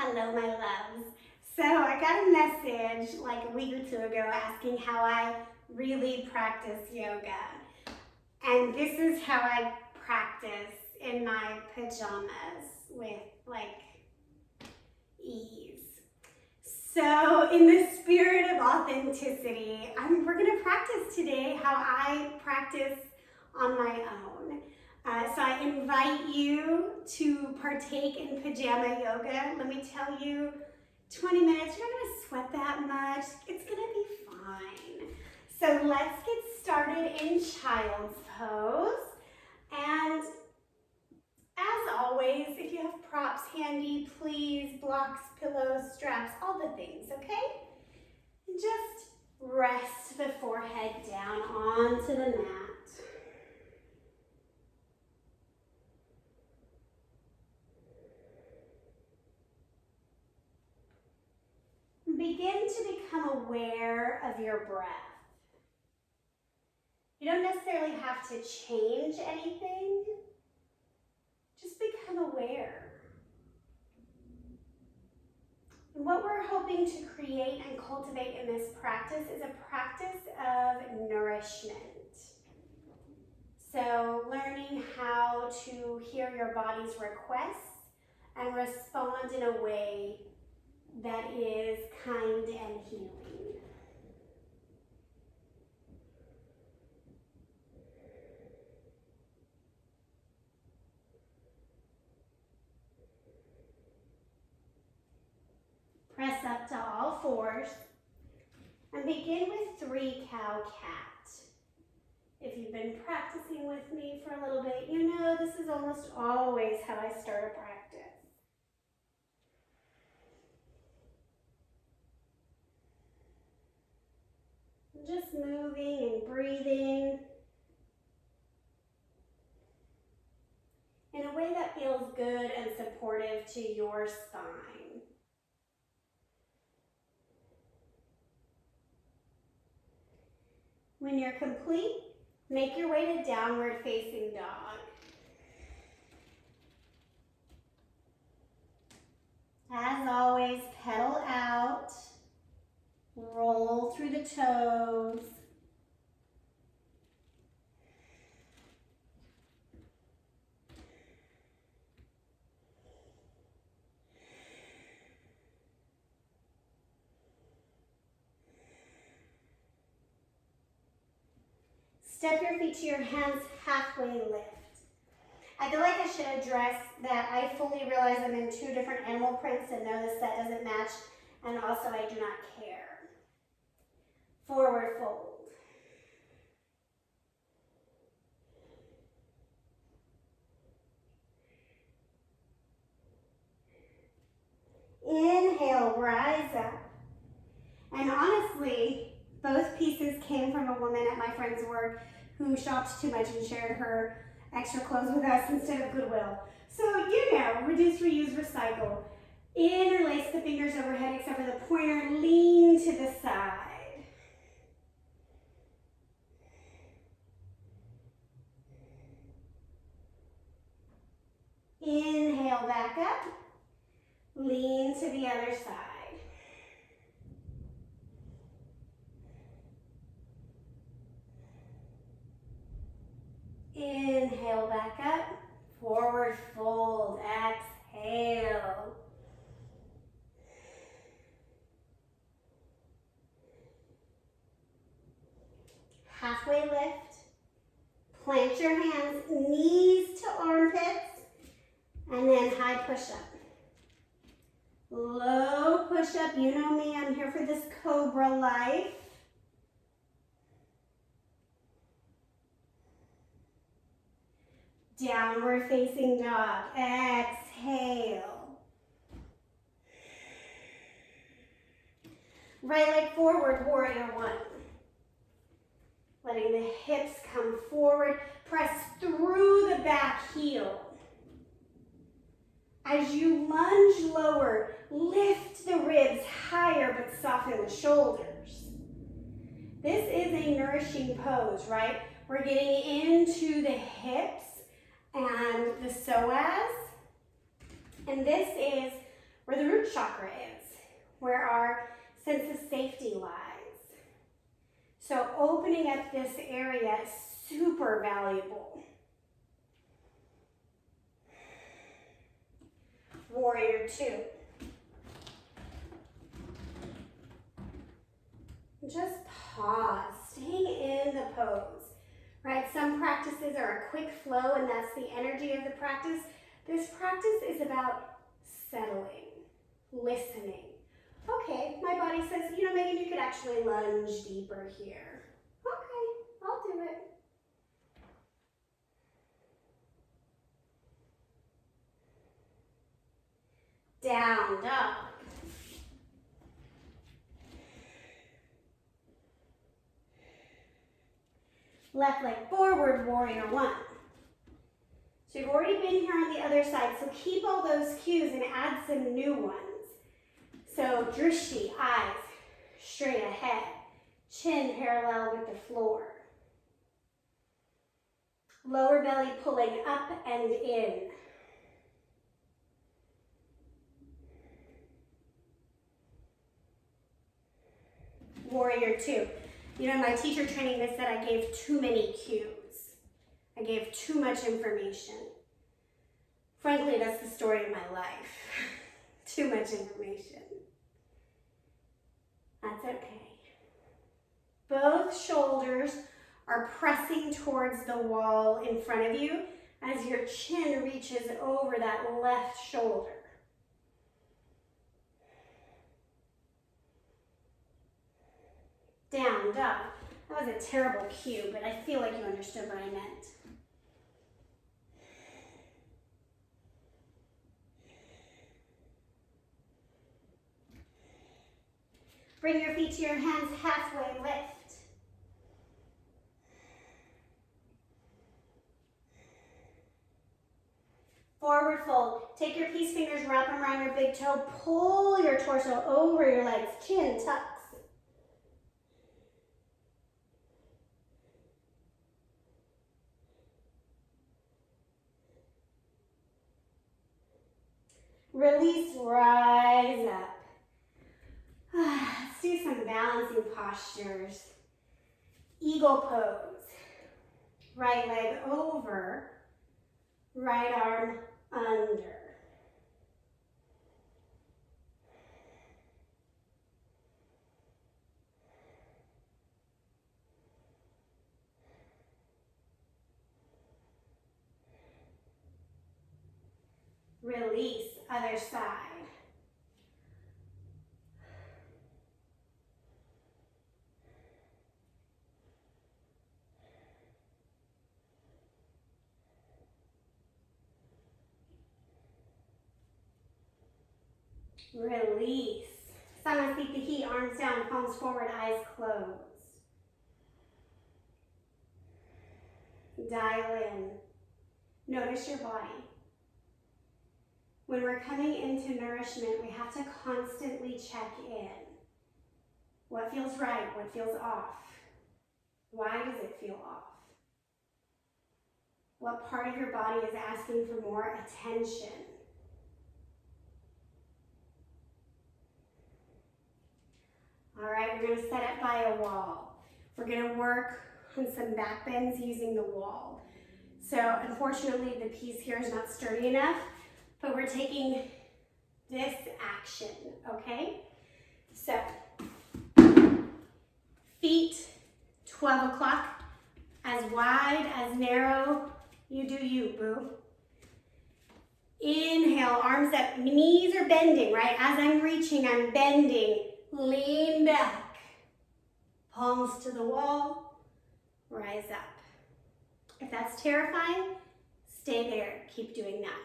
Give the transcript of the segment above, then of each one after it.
Hello, my loves. So I got a message like a week or two ago asking how I really practice yoga. And this is how I practice in my pajamas with like ease. So in the spirit of authenticity, we're going to practice today how I practice on my own. So I invite you to partake in pajama yoga. Let me tell you, 20 minutes, you're not going to sweat that much. It's going to be fine. So let's get started in child's pose. And as always, if you have props handy, please, blocks, pillows, straps, all the things, okay? And just rest the forehead down onto the mat. Begin to become aware of your breath. You don't necessarily have to change anything. Just become aware. And what we're hoping to create and cultivate in this practice is a practice of nourishment. So learning how to hear your body's requests and respond in a way that is kind and healing. Press up to all fours and begin with 3 cow cat. If you've been practicing with me for a little bit, you know this is almost always how I start a practice. Just moving and breathing in a way that feels good and supportive to your spine. When you're complete, make your way to downward facing dog. As always, pedal out. Roll through the toes. Step your feet to your hands, halfway lift. I feel like I should address that I fully realize I'm in 2 different animal prints and notice that doesn't match, and also I do not care. Forward fold. Inhale, rise up. And honestly, both pieces came from a woman at my friend's work who shopped too much and shared her extra clothes with us instead of Goodwill. So, you know, reduce, reuse, recycle. Interlace the fingers overhead except for the pointer. Lean to the side. Inhale back up. Lean to the other side. Inhale back up. Forward fold. Exhale. Halfway lift. Plant your hands, knees to armpits, and then high push-up. Low push-up, you know me, I'm here for this cobra life. Downward facing dog, exhale. Right leg forward, warrior 1. Letting the hips come forward, press through the back heel. As you lunge lower, lift the ribs higher but soften the shoulders. This is a nourishing pose, right? We're getting into the hips and the psoas. And this is where the root chakra is, where our sense of safety lies. So opening up this area is super valuable. Warrior two. Just pause, staying in the pose, right? Some practices are a quick flow and that's the energy of the practice. This practice is about settling, listening. Okay, my body says, you know, Megan, you could actually lunge deeper here. Okay, I'll do it. Down dog. Left leg forward, warrior one. So you've already been here on the other side, so keep all those cues and add some new ones. So drishti, eyes straight ahead, chin parallel with the floor. Lower belly pulling up and in. Warrior two. You know, in my teacher training, they said I gave too many cues. I gave too much information. Frankly, that's the story of my life. Too much information. That's okay. Both shoulders are pressing towards the wall in front of you as your chin reaches over that left shoulder. Down dog. That was a terrible cue, but I feel like you understood what I meant. Bring your feet to your hands, halfway lift. Forward fold. Take your peace fingers, wrap them around your big toe, pull your torso over your legs, chin tucks. Release, rise up. Let's do some balancing postures. Eagle pose. Right leg over, right arm under. Release, other side. Release. Samasthiti, arms down, palms forward, eyes closed. Dial in. Notice your body. When we're coming into nourishment, we have to constantly check in. What feels right? What feels off? Why does it feel off? What part of your body is asking for more attention? All right, we're going to set up by a wall. We're going to work on some back bends using the wall. So unfortunately, the piece here is not sturdy enough, but we're taking this action, okay? So, feet 12 o'clock, as wide, as narrow, you do you, boo. Inhale, arms up, knees are bending, right? As I'm reaching, I'm bending. Lean back, palms to the wall, rise up. If that's terrifying, stay there, keep doing that.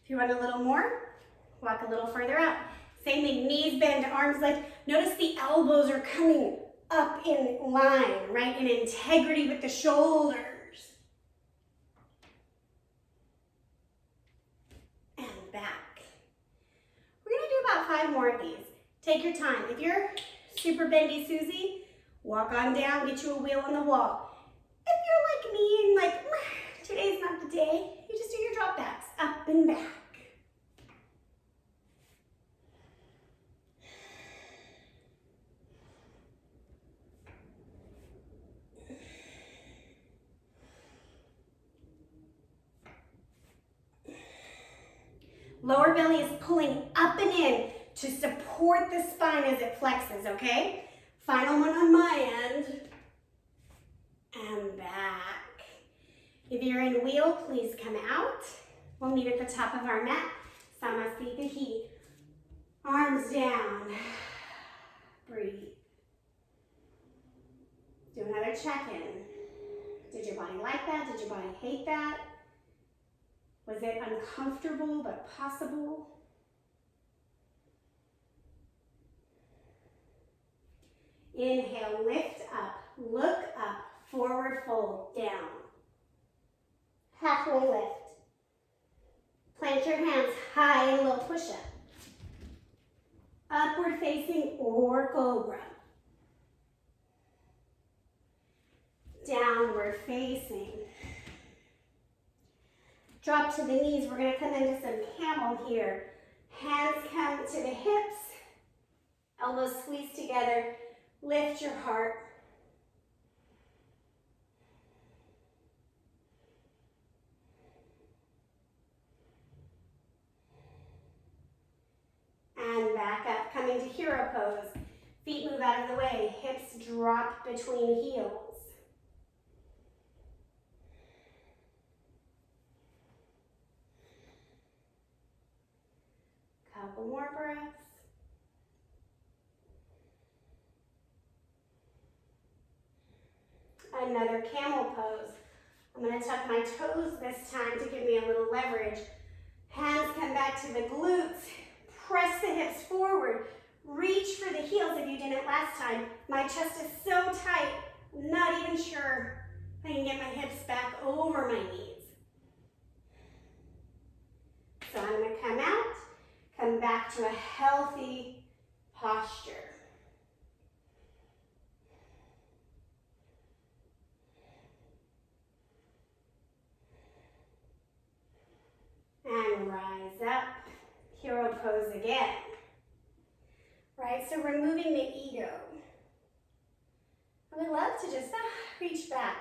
If you want a little more, walk a little further out. Same thing, knees bend, arms lift. Notice the elbows are coming up in line, right? In integrity with the shoulders. And back. We're gonna do about 5 more of these. Take your time. If you're super bendy Susie, walk on down, get you a wheel on the wall. If you're like me and like, today's not the day, you just do your drop backs, up and back. Lower belly is pulling up and in to support the spine as it flexes, okay? Final one on my end. And back. If you're in wheel, please come out. We'll meet at the top of our mat. Samasthiti. Arms down. Breathe. Do another check-in. Did your body like that? Did your body hate that? Was it uncomfortable but possible? Inhale, lift up, look up, forward fold, down. Halfway lift. Plant your hands high in a little push-up. Upward facing or cobra. Downward facing. Drop to the knees. We're going to come into some camel here. Hands come to the hips. Elbows squeeze together. Lift your heart. And back up, coming to hero pose. Feet move out of the way. Hips drop between heels. Couple more breaths. Another camel pose. I'm going to tuck my toes this time to give me a little leverage. Hands come back to the glutes. Press the hips forward. Reach for the heels if you didn't last time. My chest is so tight, I'm not even sure if I can get my hips back over my knees. So I'm going to come out, come back to a healthy posture. And rise up, hero pose again. Right, so removing the ego. I would love to just reach back.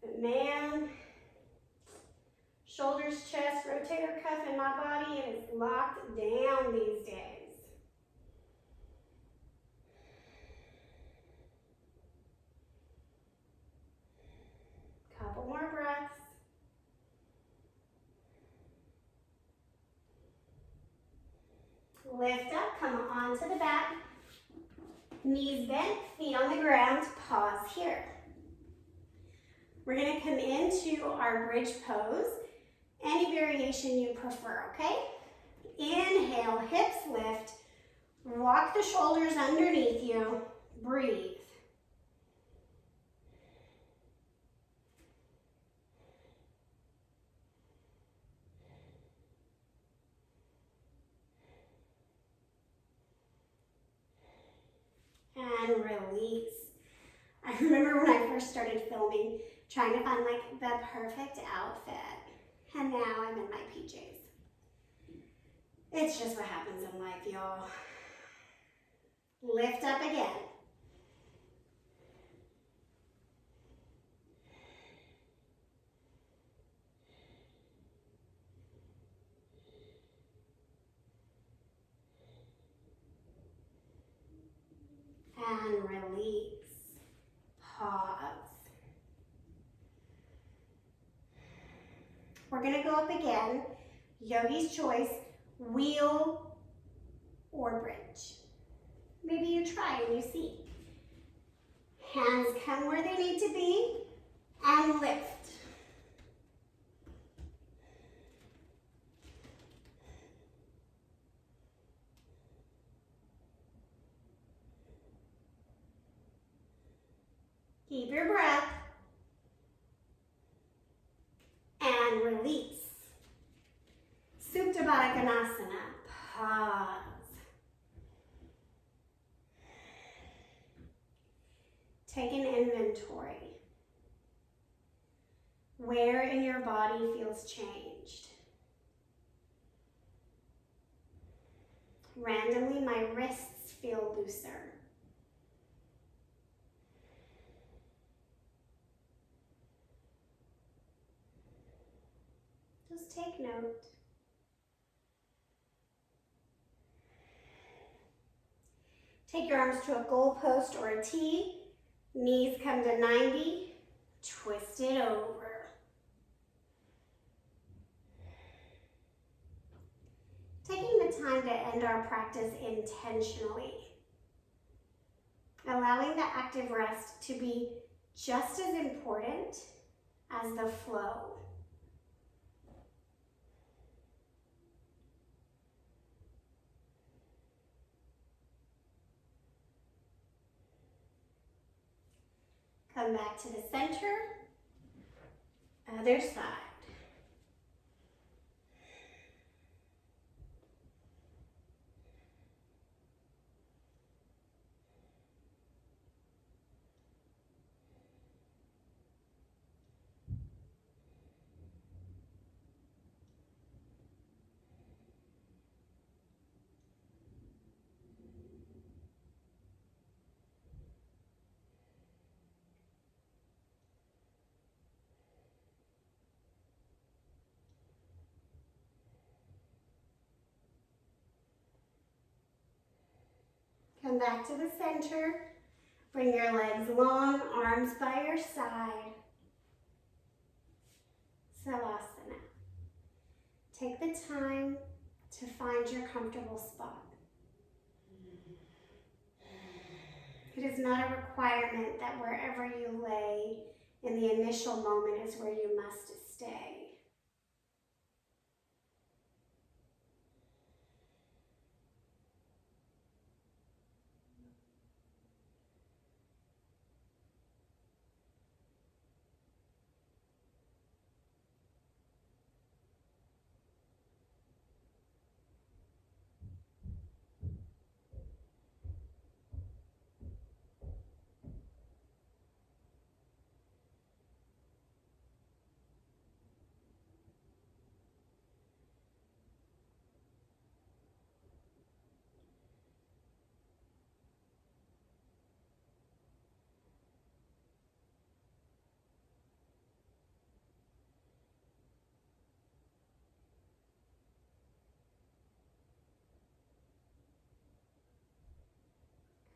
But man, shoulders, chest, rotator cuff in my body is locked down these days. Couple more breaths. Lift up, come onto the back. Knees bent, feet on the ground, pause here. We're going to come into our bridge pose, any variation you prefer, okay? Inhale, hips lift, walk the shoulders underneath you, breathe. And release. I remember when I first started filming, trying to find like the perfect outfit. And now I'm in my PJs. It's just what happens in life, y'all. Lift up again. And release. Pause. We're going to go up again. Yogi's choice, wheel or bridge. Maybe you try and you see. Hands come where they need to be and lift. Keep your breath and release. Supta Baddha Konasana. Pause. Take an inventory. Where in your body feels changed? Randomly, my wrists feel looser. Just take note. Take your arms to a goal post or a T. Knees come to 90. Twist it over. Taking the time to end our practice intentionally. Allowing the active rest to be just as important as the flow. Come back to the center. Other side. Come back to the center. Bring your legs long, arms by your side. Savasana. Take the time to find your comfortable spot. It is not a requirement that wherever you lay in the initial moment is where you must stay.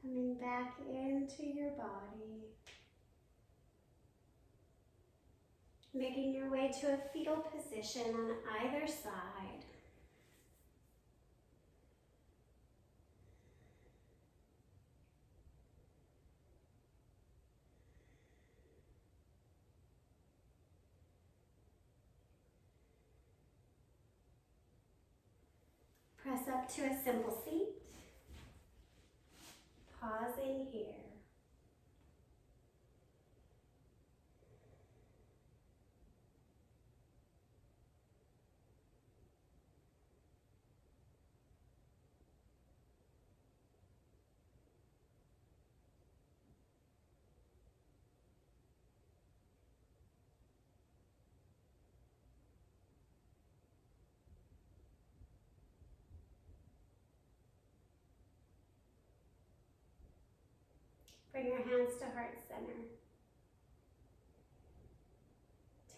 Coming back into your body. Making your way to a fetal position on either side. Press up to a simple seat. Pausing here. Bring your hands to heart center.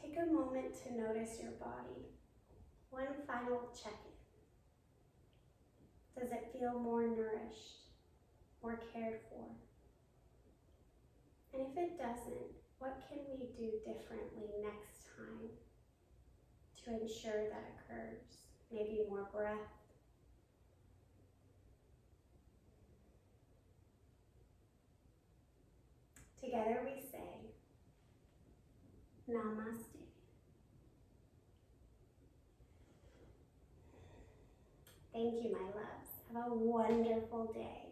Take a moment to notice your body. One final check-in. Does it feel more nourished, more cared for? And if it doesn't, what can we do differently next time to ensure that occurs? Maybe more breath. Together we say, Namaste. Thank you, my loves. Have a wonderful day.